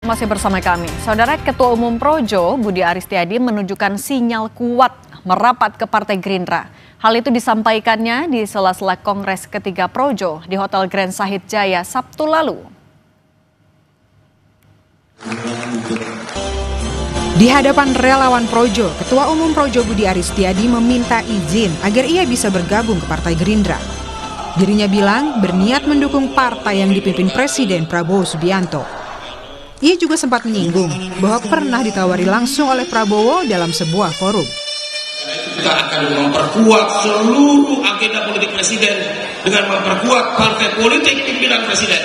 Masih bersama kami, Saudara Ketua Umum Projo Budi Aristiadi menunjukkan sinyal kuat merapat ke Partai Gerindra. Hal itu disampaikannya di sela-sela Kongres ketiga Projo di Hotel Grand Sahid Jaya Sabtu lalu. Di hadapan relawan Projo, Ketua Umum Projo Budi Aristiadi meminta izin agar ia bisa bergabung ke Partai Gerindra. Dirinya bilang berniat mendukung partai yang dipimpin Presiden Prabowo Subianto. Ia juga sempat menyinggung bahwa pernah ditawari langsung oleh Prabowo dalam sebuah forum. Kita akan memperkuat seluruh agenda politik Presiden dengan memperkuat partai politik pimpinan Presiden.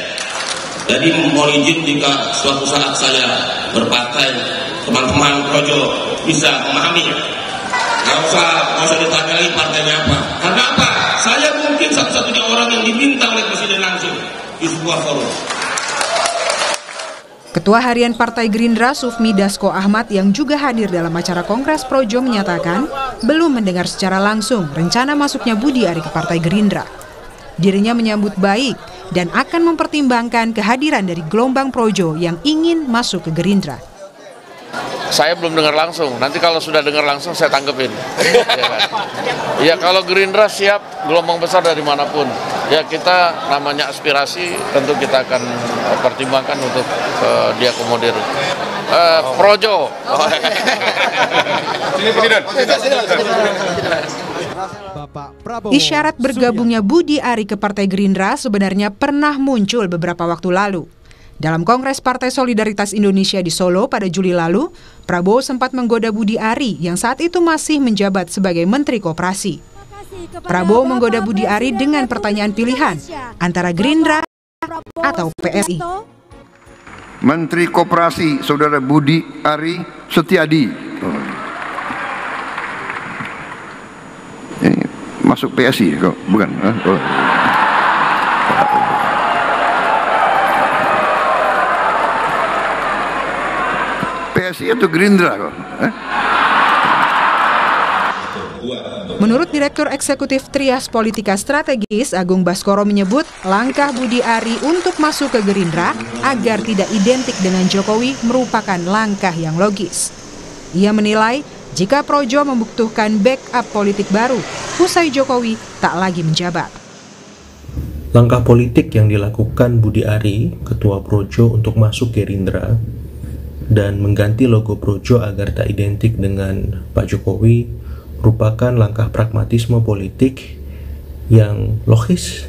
Jadi mohon izin jika suatu saat saya berpartai, teman-teman Projo bisa memahami. Nggak usah ditanya lagi partainya apa. Karena apa? Saya mungkin satu-satunya orang yang diminta oleh Presiden langsung di sebuah forum. Ketua Harian Partai Gerindra Sufmi Dasko Ahmad yang juga hadir dalam acara Kongres Projo menyatakan belum mendengar secara langsung rencana masuknya Budi Ari ke Partai Gerindra. Dirinya menyambut baik dan akan mempertimbangkan kehadiran dari gelombang Projo yang ingin masuk ke Gerindra. Saya belum dengar langsung, nanti kalau sudah dengar langsung saya tanggepin. Ya kan? Ya kalau Gerindra siap, gelombang besar dari manapun. Ya kita namanya aspirasi, tentu kita akan pertimbangkan untuk diakomodir. Projo. Isyarat bergabungnya Budi Ari ke Partai Gerindra sebenarnya pernah muncul beberapa waktu lalu. Dalam Kongres Partai Solidaritas Indonesia di Solo pada Juli lalu, Prabowo sempat menggoda Budi Ari yang saat itu masih menjabat sebagai Menteri Koperasi. Prabowo menggoda Budi Ari dengan pertanyaan pilihan antara Gerindra atau PSI. Menteri Koperasi Saudara Budi Ari Setiadi. Ini masuk PSI kok, bukan? PSI atau Gerindra kok? Menurut Direktur Eksekutif Trias Politika Strategis Agung Baskoro menyebut langkah Budi Ari untuk masuk ke Gerindra agar tidak identik dengan Jokowi merupakan langkah yang logis. Ia menilai jika Projo membutuhkan backup politik baru, usai Jokowi tak lagi menjabat. Langkah politik yang dilakukan Budi Ari, Ketua Projo untuk masuk Gerindra dan mengganti logo Projo agar tak identik dengan Pak Jokowi merupakan langkah pragmatisme politik yang logis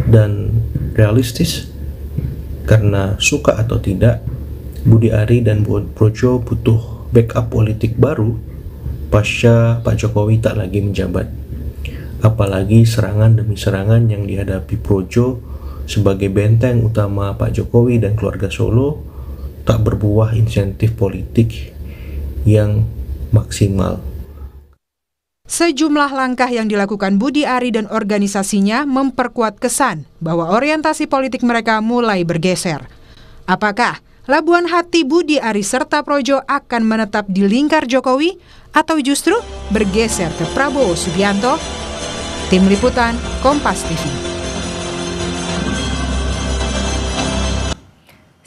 dan realistis karena suka atau tidak Budi Ari dan Projo butuh backup politik baru pasca Pak Jokowi tak lagi menjabat. Apalagi serangan demi serangan yang dihadapi Projo sebagai benteng utama Pak Jokowi dan keluarga Solo tak berbuah insentif politik yang maksimal. Sejumlah langkah yang dilakukan Budi Ari dan organisasinya memperkuat kesan bahwa orientasi politik mereka mulai bergeser. Apakah labuhan hati Budi Ari serta Projo akan menetap di lingkar Jokowi atau justru bergeser ke Prabowo Subianto? Tim Liputan Kompas TV.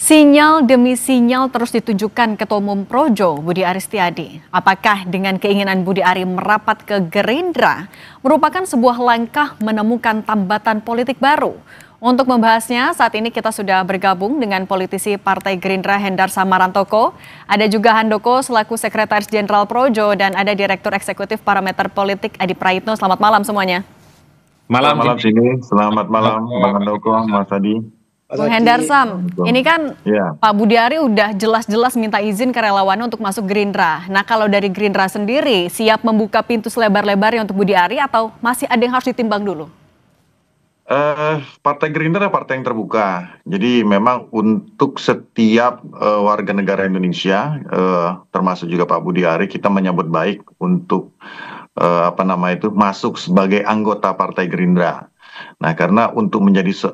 Sinyal demi sinyal terus ditunjukkan Ketua Umum Projo Budi Aristiadi. Apakah dengan keinginan Budi Ari merapat ke Gerindra merupakan sebuah langkah menemukan tambatan politik baru? Untuk membahasnya, saat ini kita sudah bergabung dengan politisi Partai Gerindra Hendar Samarantoko. Ada juga Handoko selaku Sekretaris Jenderal Projo dan ada Direktur Eksekutif Parameter Politik Adi Praitno. Selamat malam semuanya. Malam sini, selamat malam Bang Handoko, Mas Adi. Bung Hendar Sam, ini kan Pak Budi Ari udah jelas-jelas minta izin ke relawannya untuk masuk Gerindra. Nah kalau dari Gerindra sendiri siap membuka pintu selebar-lebarnya untuk Budi Ari atau masih ada yang harus ditimbang dulu? Partai Gerindra partai yang terbuka. Jadi memang untuk setiap warga negara Indonesia, termasuk juga Pak Budi Ari, kita menyambut baik untuk masuk sebagai anggota Partai Gerindra. Nah, karena untuk menjadi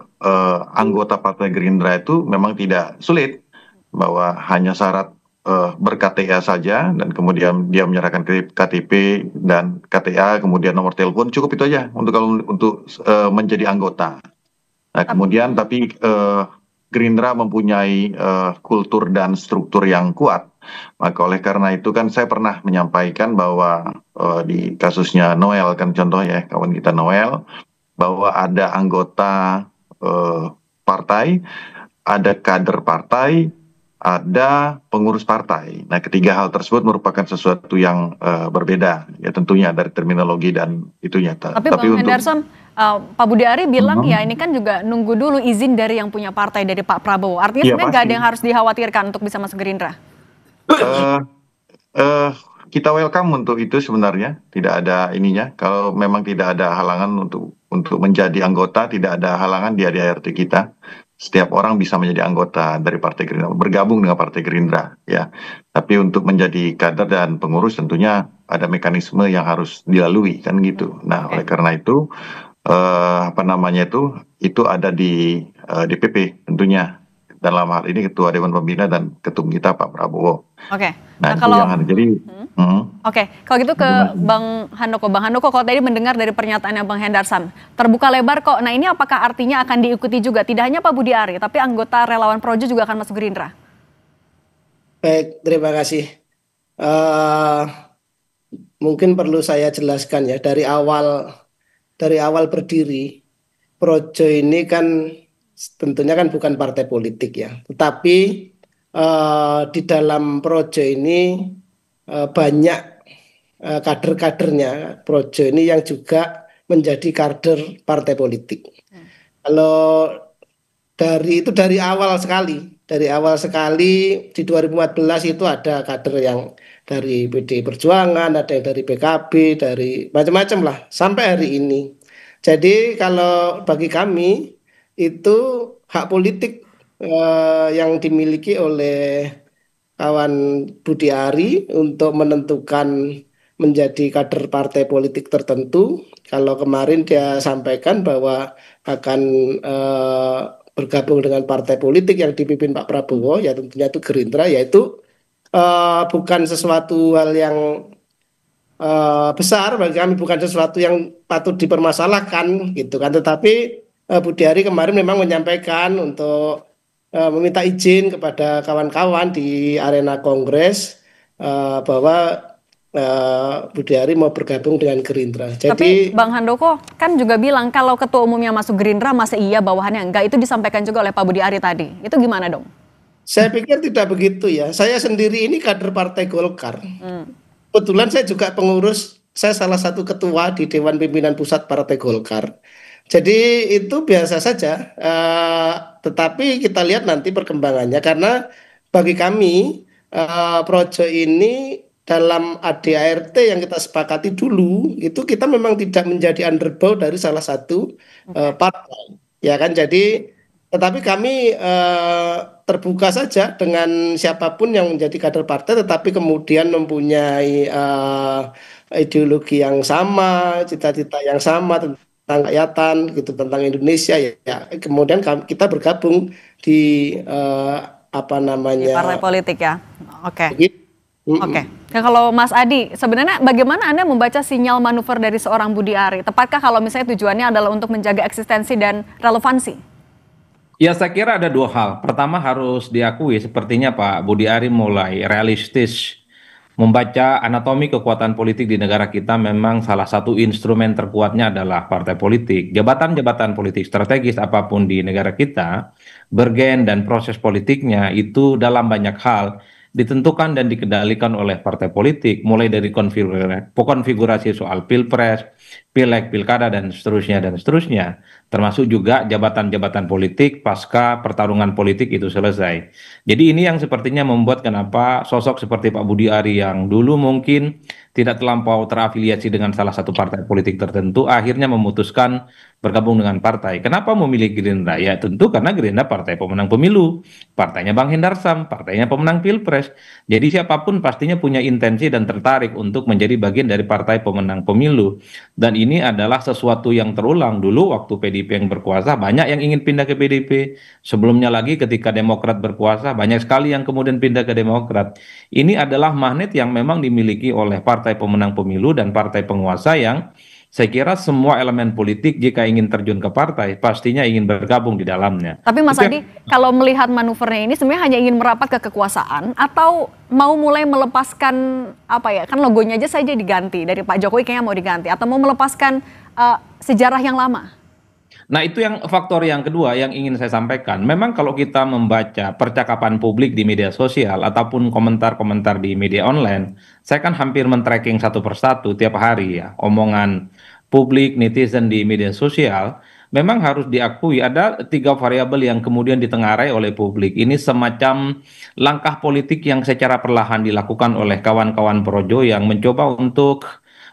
anggota Partai Gerindra itu memang tidak sulit, bahwa hanya syarat ber-KTA saja dan kemudian dia menyerahkan KTP dan KTA, kemudian nomor telepon, cukup itu aja untuk menjadi anggota. Nah, kemudian tapi Gerindra mempunyai kultur dan struktur yang kuat. Maka oleh karena itu kan saya pernah menyampaikan bahwa di kasusnya Noel kan contoh ya, kawan kita Noel, bahwa ada anggota partai, ada kader partai, ada pengurus partai. Nah, ketiga hal tersebut merupakan sesuatu yang berbeda ya tentunya dari terminologi dan itunya. Tapi Bang Hendarsam, Pak Budi Ari bilang ya ini kan juga nunggu dulu izin dari yang punya partai, dari Pak Prabowo. Artinya sebenarnya nggak ada yang harus dikhawatirkan untuk bisa masuk Gerindra. Kita welcome untuk itu sebenarnya, tidak ada ininya. Kalau memang tidak ada halangan untuk menjadi anggota, tidak ada halangan di ADART kita. Setiap orang bisa menjadi anggota dari Partai Gerindra, bergabung dengan Partai Gerindra, ya. Tapi untuk menjadi kader dan pengurus tentunya ada mekanisme yang harus dilalui, kan gitu. Nah, oleh karena itu, itu ada di DPP tentunya. Dalam hal ini Ketua Dewan Pembina dan Ketum kita Pak Prabowo. Oke. Nah, kalau jadi. Oke, kalau gitu ke Bang Handoko. Bang Handoko, kalau tadi mendengar dari pernyataannya Bang Hendarsam, terbuka lebar kok. Nah, ini apakah artinya akan diikuti juga? Tidak hanya Pak Budi Ari, tapi anggota relawan Projo juga akan masuk Gerindra? Baik, terima kasih. Mungkin perlu saya jelaskan ya, dari awal berdiri, Projo ini kan tentunya kan bukan partai politik ya, tetapi di dalam Projo ini banyak kader-kadernya Projo ini yang juga menjadi kader partai politik. Kalau dari awal sekali di 2014 itu ada kader yang dari PDI Perjuangan, ada yang dari PKB, dari macam-macam lah sampai hari ini. Jadi kalau bagi kami itu hak politik yang dimiliki oleh kawan Budi Ari untuk menentukan menjadi kader partai politik tertentu. Kalau kemarin dia sampaikan bahwa akan bergabung dengan partai politik yang dipimpin Pak Prabowo, ya tentunya itu Gerindra, yaitu bukan sesuatu hal yang besar bagi kami, bukan sesuatu yang patut dipermasalahkan gitu kan. Tetapi Budi Ari kemarin memang menyampaikan untuk meminta izin kepada kawan-kawan di arena Kongres bahwa Budi Ari mau bergabung dengan Gerindra. Jadi, tapi Bang Handoko kan juga bilang kalau ketua umumnya masuk Gerindra masa iya bawahannya enggak, itu disampaikan juga oleh Pak Budi Ari tadi. Itu gimana dong? Saya pikir tidak begitu ya. Saya sendiri ini kader Partai Golkar. Kebetulan saya juga pengurus, saya salah satu ketua di Dewan Pimpinan Pusat Partai Golkar. Jadi itu biasa saja, tetapi kita lihat nanti perkembangannya, karena bagi kami Projo ini dalam ADART yang kita sepakati dulu itu kita memang tidak menjadi underbow dari salah satu partai, ya kan. Jadi tetapi kami terbuka saja dengan siapapun yang menjadi kader partai, tetapi kemudian mempunyai ideologi yang sama, cita-cita yang sama tentang rakyatan gitu, tentang Indonesia ya. Kemudian kita bergabung di di partai politik ya. Oke. Nah, kalau Mas Adi, sebenarnya bagaimana Anda membaca sinyal manuver dari seorang Budi Ari? Tepatkah kalau misalnya tujuannya adalah untuk menjaga eksistensi dan relevansi? Ya, saya kira ada dua hal. Pertama, harus diakui sepertinya Pak Budi Ari mulai realistis membaca anatomi kekuatan politik di negara kita. Memang salah satu instrumen terkuatnya adalah partai politik. Jabatan-jabatan politik strategis apapun di negara kita, bergen dan proses politiknya itu dalam banyak hal ditentukan dan dikendalikan oleh partai politik, mulai dari konfigurasi soal pilpres, pileg, pilkada, dan seterusnya, termasuk juga jabatan-jabatan politik pasca pertarungan politik itu selesai. Jadi ini yang sepertinya membuat kenapa sosok seperti Pak Budi Ari yang dulu mungkin tidak terlampau terafiliasi dengan salah satu partai politik tertentu, akhirnya memutuskan bergabung dengan partai. Kenapa memilih Gerindra? Ya tentu karena Gerindra partai pemenang pemilu, partainya Bang Hendarsam, partainya pemenang pilpres. Jadi siapapun pastinya punya intensi dan tertarik untuk menjadi bagian dari partai pemenang pemilu. Dan ini adalah sesuatu yang terulang. Dulu waktu PDIP yang berkuasa, banyak yang ingin pindah ke PDIP. Sebelumnya lagi ketika Demokrat berkuasa, banyak sekali yang kemudian pindah ke Demokrat. Ini adalah magnet yang memang dimiliki oleh partai pemenang pemilu dan partai penguasa yang saya kira semua elemen politik jika ingin terjun ke partai pastinya ingin bergabung di dalamnya. Tapi Mas Itu Adi, kalau melihat manuvernya ini sebenarnya hanya ingin merapat ke kekuasaan atau mau mulai melepaskan apa ya? Kan logonya aja saja diganti dari Pak Jokowi kayaknya mau diganti atau mau melepaskan sejarah yang lama. Nah, itu yang faktor yang kedua yang ingin saya sampaikan. Memang kalau kita membaca percakapan publik di media sosial ataupun komentar-komentar di media online, saya kan hampir men-tracking satu persatu tiap hari ya, omongan publik, netizen di media sosial. Memang harus diakui ada 3 variabel yang kemudian ditengarai oleh publik. Ini semacam langkah politik yang secara perlahan dilakukan oleh kawan-kawan Projo yang mencoba untuk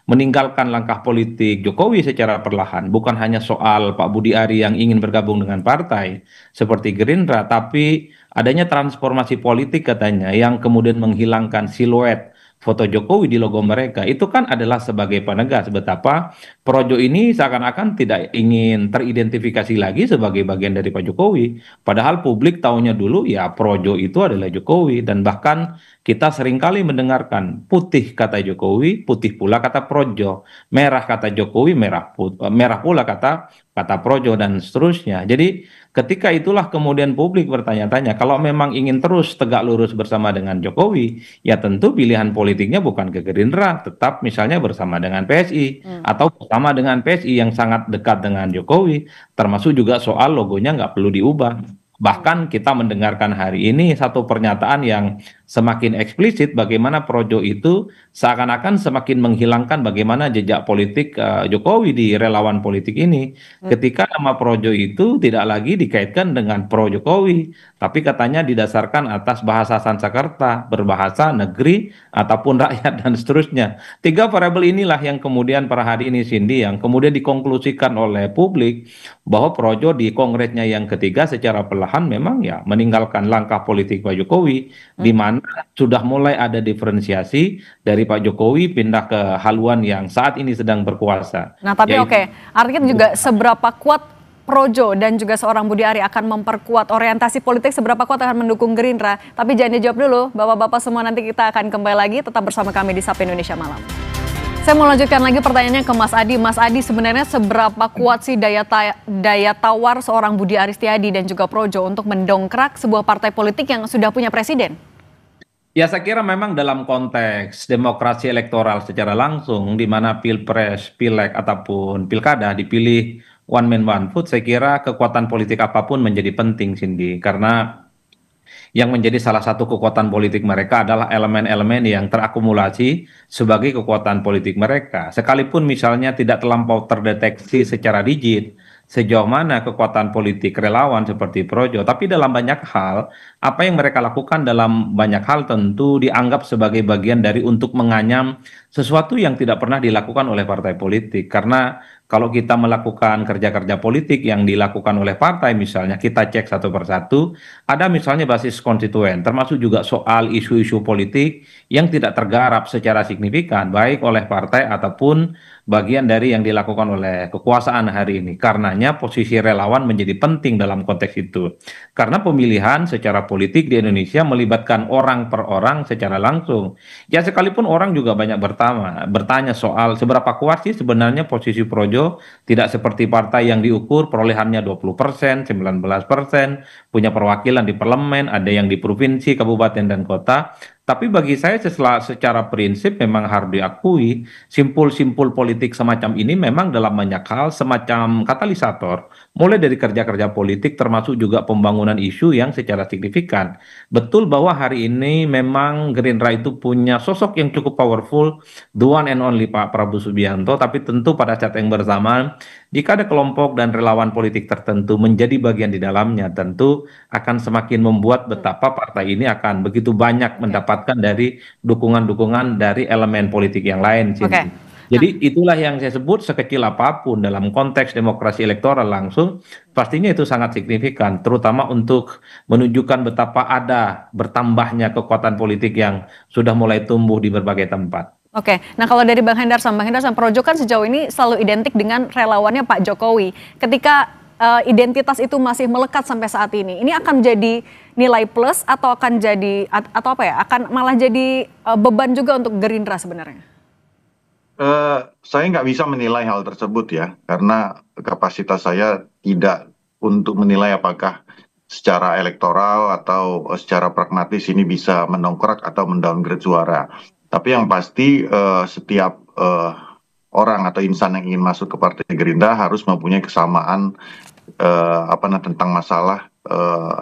meninggalkan langkah politik Jokowi secara perlahan. Bukan hanya soal Pak Budi Ari yang ingin bergabung dengan partai seperti Gerindra, tapi adanya transformasi politik katanya yang kemudian menghilangkan siluet foto Jokowi di logo mereka. Itu kan adalah sebagai penegas betapa Projo ini seakan-akan tidak ingin teridentifikasi lagi sebagai bagian dari Pak Jokowi. Padahal publik tahunya dulu ya Projo itu adalah Jokowi, dan bahkan kita seringkali mendengarkan putih kata Jokowi, putih pula kata Projo, merah kata Jokowi, merah pula kata Projo, dan seterusnya. Jadi ketika itulah kemudian publik bertanya-tanya, kalau memang ingin terus tegak lurus bersama dengan Jokowi, ya tentu pilihan politiknya bukan ke Gerindra, tetap misalnya bersama dengan PSI atau bersama dengan PSI yang sangat dekat dengan Jokowi, termasuk juga soal logonya nggak perlu diubah. Bahkan kita mendengarkan hari ini satu pernyataan yang semakin eksplisit bagaimana Projo itu seakan-akan semakin menghilangkan bagaimana jejak politik Jokowi di relawan politik ini. Ketika nama Projo itu tidak lagi dikaitkan dengan pro Jokowi, tapi katanya didasarkan atas bahasa Sanskerta, berbahasa negeri ataupun rakyat dan seterusnya. 3 variabel inilah yang kemudian per hari ini Cindy yang kemudian dikonklusikan oleh publik bahwa Projo di kongresnya yang ketiga secara perlahan memang ya meninggalkan langkah politik Pak Jokowi, di mana sudah mulai ada diferensiasi dari Pak Jokowi pindah ke haluan yang saat ini sedang berkuasa. Nah tapi artinya juga seberapa kuat Projo dan juga seorang Budi Ari akan memperkuat orientasi politik, seberapa kuat akan mendukung Gerindra. Tapi jangan dijawab dulu, Bapak-Bapak semua, nanti kita akan kembali lagi, tetap bersama kami di Sapa Indonesia Malam. Saya mau lanjutkan lagi pertanyaannya ke Mas Adi. Mas Adi, sebenarnya seberapa kuat sih daya tawar seorang Budi Ari Setiadi dan juga Projo untuk mendongkrak sebuah partai politik yang sudah punya presiden? Ya, saya kira memang dalam konteks demokrasi elektoral secara langsung, di mana pilpres, pileg ataupun pilkada dipilih one man one vote, saya kira kekuatan politik apapun menjadi penting, Cindy, karena yang menjadi salah satu kekuatan politik mereka adalah elemen-elemen yang terakumulasi sebagai kekuatan politik mereka. Sekalipun misalnya tidak terlampau terdeteksi secara rigid sejauh mana kekuatan politik relawan seperti Projo, tapi dalam banyak hal, apa yang mereka lakukan dalam banyak hal tentu dianggap sebagai bagian dari untuk menganyam sesuatu yang tidak pernah dilakukan oleh partai politik. Karena kalau kita melakukan kerja-kerja politik yang dilakukan oleh partai, misalnya kita cek satu persatu, ada misalnya basis konstituen, termasuk juga soal isu-isu politik yang tidak tergarap secara signifikan, baik oleh partai ataupun bagian dari yang dilakukan oleh kekuasaan hari ini. Karenanya posisi relawan menjadi penting dalam konteks itu. Karena pemilihan secara politik di Indonesia melibatkan orang per orang secara langsung. Ya sekalipun orang juga banyak bertanya soal seberapa kuat sih sebenarnya posisi Projo, tidak seperti partai yang diukur perolehannya 20%, 19%, punya perwakilan di parlemen, ada yang di provinsi, kabupaten, dan kota. Tapi bagi saya secara prinsip memang harus diakui simpul-simpul politik semacam ini memang dalam banyak hal semacam katalisator, mulai dari kerja-kerja politik termasuk juga pembangunan isu yang secara signifikan. Betul bahwa hari ini memang Gerindra itu punya sosok yang cukup powerful, the one and only Pak Prabowo Subianto, tapi tentu pada saat yang bersamaan jika ada kelompok dan relawan politik tertentu menjadi bagian di dalamnya, tentu akan semakin membuat betapa partai ini akan begitu banyak mendapatkan dari dukungan-dukungan dari elemen politik yang lain. Jadi itulah yang saya sebut sekecil apapun dalam konteks demokrasi elektoral langsung, pastinya itu sangat signifikan, terutama untuk menunjukkan betapa ada bertambahnya kekuatan politik yang sudah mulai tumbuh di berbagai tempat. Oke, nah kalau dari Bang Hendar sama Projo kan sejauh ini selalu identik dengan relawannya Pak Jokowi. Ketika identitas itu masih melekat sampai saat ini akan jadi nilai plus atau akan jadi akan malah jadi beban juga untuk Gerindra sebenarnya? Saya nggak bisa menilai hal tersebut ya, karena kapasitas saya tidak untuk menilai apakah secara elektoral atau secara pragmatis ini bisa mendongkrak atau mendowngrade suara. Tapi yang pasti setiap orang atau insan yang ingin masuk ke Partai Gerindra harus mempunyai kesamaan tentang masalah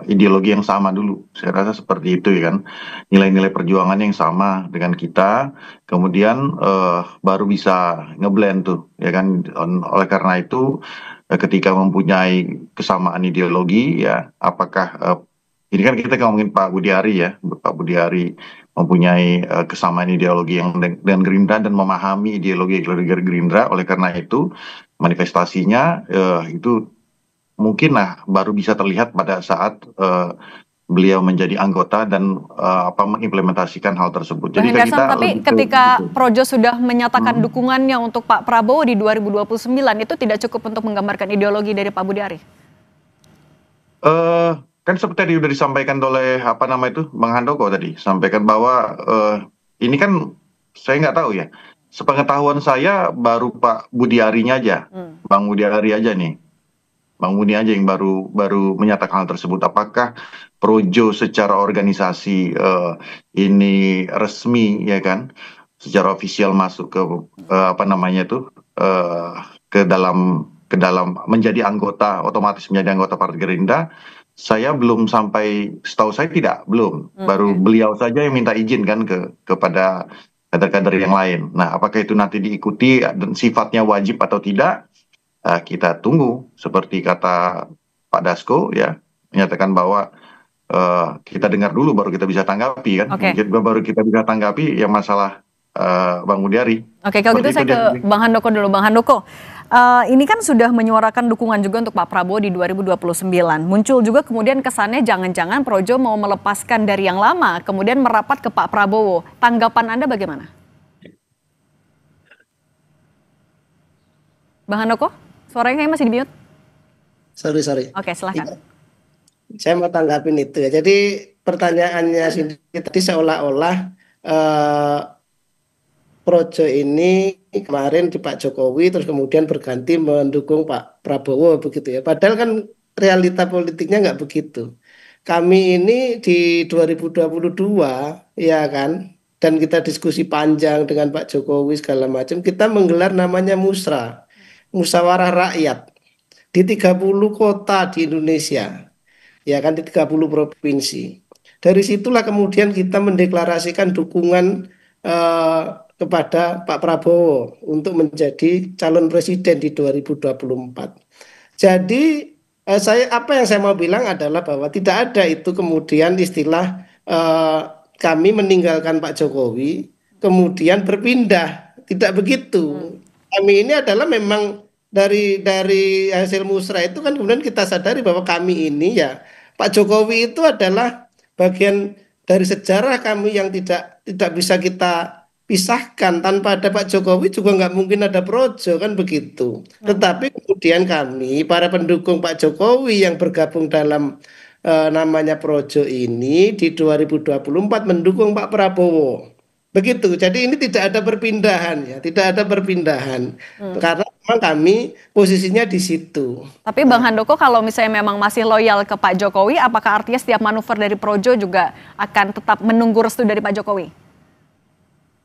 ideologi yang sama dulu. Saya rasa seperti itu ya kan. Nilai-nilai perjuangan yang sama dengan kita, kemudian baru bisa ngeblend tuh ya kan. Oleh karena itu ketika mempunyai kesamaan ideologi ya, apakah ini kan kita ngomongin Pak Budi Ari ya, Pak Budi Ari mempunyai kesamaan ideologi yang dengan Gerindra dan memahami ideologi Gerindra. Oleh karena itu manifestasinya itu mungkin baru bisa terlihat pada saat beliau menjadi anggota dan mengimplementasikan hal tersebut. Jadi tapi ketika Projo sudah menyatakan dukungannya untuk Pak Prabowo di 2029 itu tidak cukup untuk menggambarkan ideologi dari Pak Budi Ari? Kan seperti tadi sudah disampaikan oleh Bang Handoko tadi, sampaikan bahwa ini kan saya nggak tahu ya. Sepengetahuan saya baru Pak Budi Arinya aja, Bang Budi Ari aja nih. Bang Budi aja yang baru menyatakan hal tersebut. Apakah Projo secara organisasi ini resmi ya kan, secara ofisial masuk ke ke dalam menjadi anggota, otomatis menjadi anggota Partai Gerindra? Saya belum sampai, setahu saya belum. Baru beliau saja yang minta izin kan kepada kader-kader yang lain. Nah, apakah itu nanti diikuti dan sifatnya wajib atau tidak? Kita tunggu, seperti kata Pak Dasko ya, menyatakan bahwa kita dengar dulu baru kita bisa tanggapi kan. Baru kita bisa tanggapi yang masalah Bang Budi Ari. Oke, kalau gitu saya ke Bang Handoko dulu. Bang Handoko, ini kan sudah menyuarakan dukungan juga untuk Pak Prabowo di 2029. Muncul juga kemudian kesannya jangan-jangan Projo mau melepaskan dari yang lama, kemudian merapat ke Pak Prabowo. Tanggapan Anda bagaimana? Bang Handoko? Suaranya kayaknya masih di mute. Sorry. Oke, silahkan. Saya mau tanggapin itu ya. Jadi pertanyaannya tadi seolah-olah Projo ini kemarin di Pak Jokowi terus kemudian berganti mendukung Pak Prabowo begitu ya. Padahal kan realita politiknya nggak begitu. Kami ini di 2022 ya kan, dan kita diskusi panjang dengan Pak Jokowi segala macam, kita menggelar namanya musyawarah rakyat di 30 kota di Indonesia, ya kan, di 30 provinsi. Dari situlah kemudian kita mendeklarasikan dukungan kepada Pak Prabowo untuk menjadi calon presiden di 2024. Jadi apa yang saya mau bilang adalah bahwa tidak ada itu kemudian istilah kami meninggalkan Pak Jokowi kemudian berpindah, tidak begitu. Kami ini adalah memang dari hasil musrah itu kan kemudian kita sadari bahwa kami ini ya, Pak Jokowi itu adalah bagian dari sejarah kami yang tidak bisa kita pisahkan. Tanpa ada Pak Jokowi juga nggak mungkin ada Projo kan begitu. Tetapi kemudian kami para pendukung Pak Jokowi yang bergabung dalam namanya Projo ini di 2024 mendukung Pak Prabowo. Begitu. Jadi ini tidak ada perpindahan ya, tidak ada perpindahan. Karena memang kami posisinya di situ. Tapi Bang Handoko, kalau misalnya memang masih loyal ke Pak Jokowi, apakah artinya setiap manuver dari Projo juga akan tetap menunggu restu dari Pak Jokowi?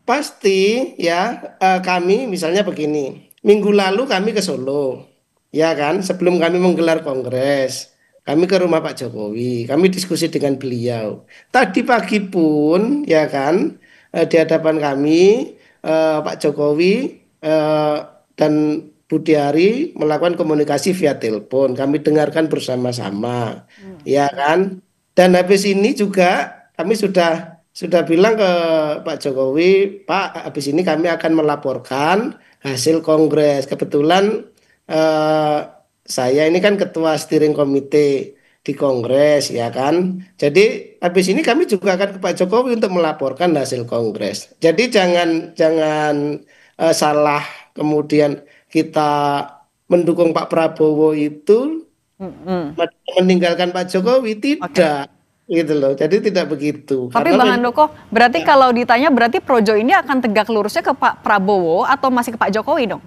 Pasti ya, kami misalnya begini, minggu lalu kami ke Solo, ya kan, sebelum kami menggelar kongres, kami ke rumah Pak Jokowi, kami diskusi dengan beliau. Tadi pagi pun, ya kan, di hadapan kami Pak Jokowi dan Budi Ari melakukan komunikasi via telepon. Kami dengarkan bersama-sama, ya kan. Dan habis ini juga kami sudah bilang ke Pak Jokowi, Pak, habis ini kami akan melaporkan hasil kongres. Kebetulan saya ini kan ketua steering komite di kongres, ya kan. Jadi habis ini kami juga akan ke Pak Jokowi untuk melaporkan hasil kongres. Jadi jangan salah kemudian kita mendukung Pak Prabowo itu meninggalkan Pak Jokowi, tidak. gitu loh. Jadi tidak begitu. Tapi Karena Bang Handoko, berarti kalau ditanya berarti Projo ini akan tegak lurusnya ke Pak Prabowo atau masih ke Pak Jokowi dong?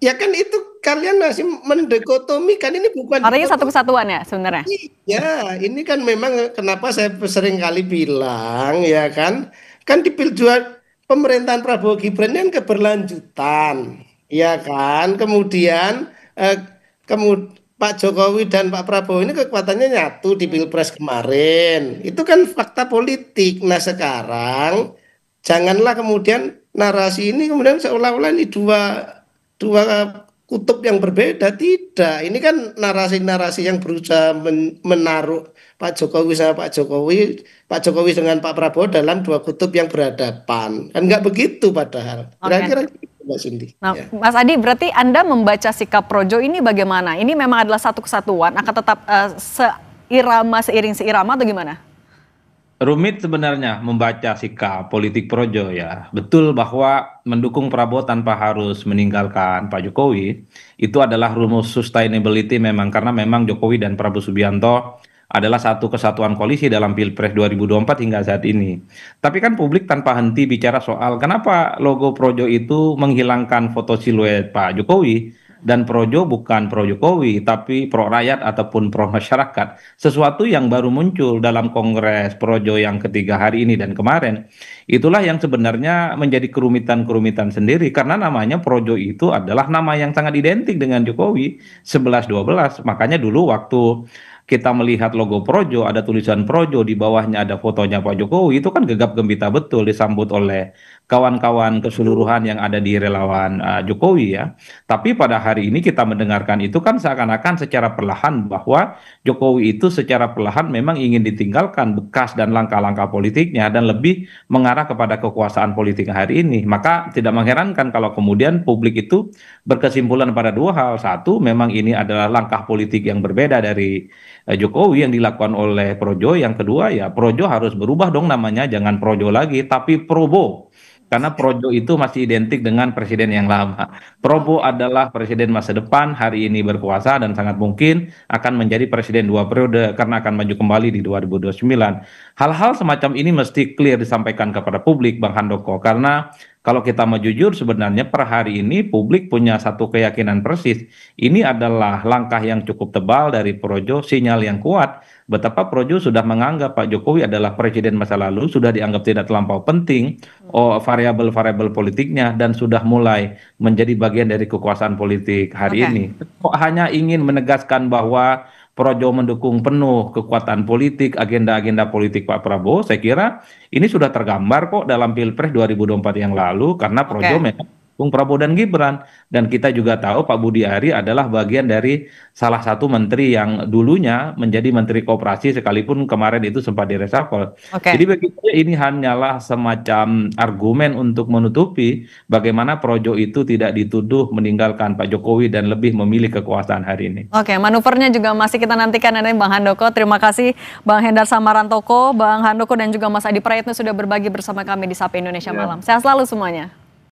ya kan itu kalian masih mendekotomikan, ini bukan Artinya satu kesatuan ya sebenarnya? iya, ini kan memang kenapa saya sering kali bilang ya kan di piljuan pemerintahan Prabowo Gibran ini kan keberlanjutan ya kan, kemudian Pak Jokowi dan Pak Prabowo ini kekuatannya nyatu di Pilpres kemarin, itu kan fakta politik. Nah sekarang janganlah kemudian narasi ini kemudian seolah-olah ini dua kutub yang berbeda. Tidak, ini kan narasi-narasi yang berusaha menaruh Pak Jokowi sama Pak Jokowi dengan Pak Prabowo dalam dua kutub yang berhadapan, kan nggak begitu padahal. Kira-kira gitu, Mbak Cindy. Nah, Ya. Mas Adi, berarti Anda membaca sikap Projo ini bagaimana? Ini memang adalah satu kesatuan, akan tetap seiring seirama atau gimana? Rumit sebenarnya membaca sikap politik Projo ya. Betul bahwa mendukung Prabowo tanpa harus meninggalkan Pak Jokowi itu adalah rumus sustainability memang, karena memang Jokowi dan Prabowo Subianto adalah satu kesatuan koalisi dalam Pilpres 2024 hingga saat ini. Tapi kan publik tanpa henti bicara soal kenapa logo Projo itu menghilangkan foto siluet Pak Jokowi, dan Projo bukan pro Jokowi tapi pro rakyat ataupun pro masyarakat. Sesuatu yang baru muncul dalam Kongres Projo yang ketiga hari ini dan kemarin. Itulah yang sebenarnya menjadi kerumitan-kerumitan sendiri, karena namanya Projo itu adalah nama yang sangat identik dengan Jokowi 11-12. Makanya dulu waktu kita melihat logo Projo, ada tulisan Projo, di bawahnya ada fotonya Pak Jokowi, itu kan gegap gempita betul disambut oleh kawan-kawan keseluruhan yang ada di relawan Jokowi ya. Tapi pada hari ini kita mendengarkan itu kan seakan-akan secara perlahan bahwa Jokowi itu secara perlahan memang ingin ditinggalkan bekas dan langkah-langkah politiknya dan lebih mengarah kepada kekuasaan politik hari ini. Maka tidak mengherankan kalau kemudian publik itu berkesimpulan pada dua hal. Satu, memang ini adalah langkah politik yang berbeda dari Jokowi yang dilakukan oleh Projo. Yang kedua ya Projo harus berubah dong namanya, jangan Projo lagi tapi Probo. Karena Projo itu masih identik dengan presiden yang lama. Probo adalah presiden masa depan, hari ini berkuasa dan sangat mungkin akan menjadi presiden 2 periode karena akan maju kembali di 2029. Hal-hal semacam ini mesti clear disampaikan kepada publik, Bang Handoko. Karena kalau kita mau jujur sebenarnya per hari ini publik punya satu keyakinan persis. Ini adalah langkah yang cukup tebal dari Projo, sinyal yang kuat betapa Projo sudah menganggap Pak Jokowi adalah presiden masa lalu, sudah dianggap tidak terlampau penting variabel-variabel politiknya, dan sudah mulai menjadi bagian dari kekuasaan politik hari ini. Kok hanya ingin menegaskan bahwa Projo mendukung penuh kekuatan politik, agenda-agenda politik Pak Prabowo, saya kira ini sudah tergambar kok dalam Pilpres 2024 yang lalu, karena Projo memang Prabowo dan Gibran. Dan kita juga tahu Pak Budi Ari adalah bagian dari salah satu menteri yang dulunya menjadi menteri koperasi sekalipun kemarin itu sempat direshuffle. Jadi begitu, ini hanyalah semacam argumen untuk menutupi bagaimana Projo itu tidak dituduh meninggalkan Pak Jokowi dan lebih memilih kekuasaan hari ini. Oke, manuvernya juga masih kita nantikan nanti Bang Handoko. Terima kasih Bang Hendar Samarantoko, Bang Handoko dan juga Mas Adi Prayitno sudah berbagi bersama kami di Sapa Indonesia Malam. Sehat selalu semuanya.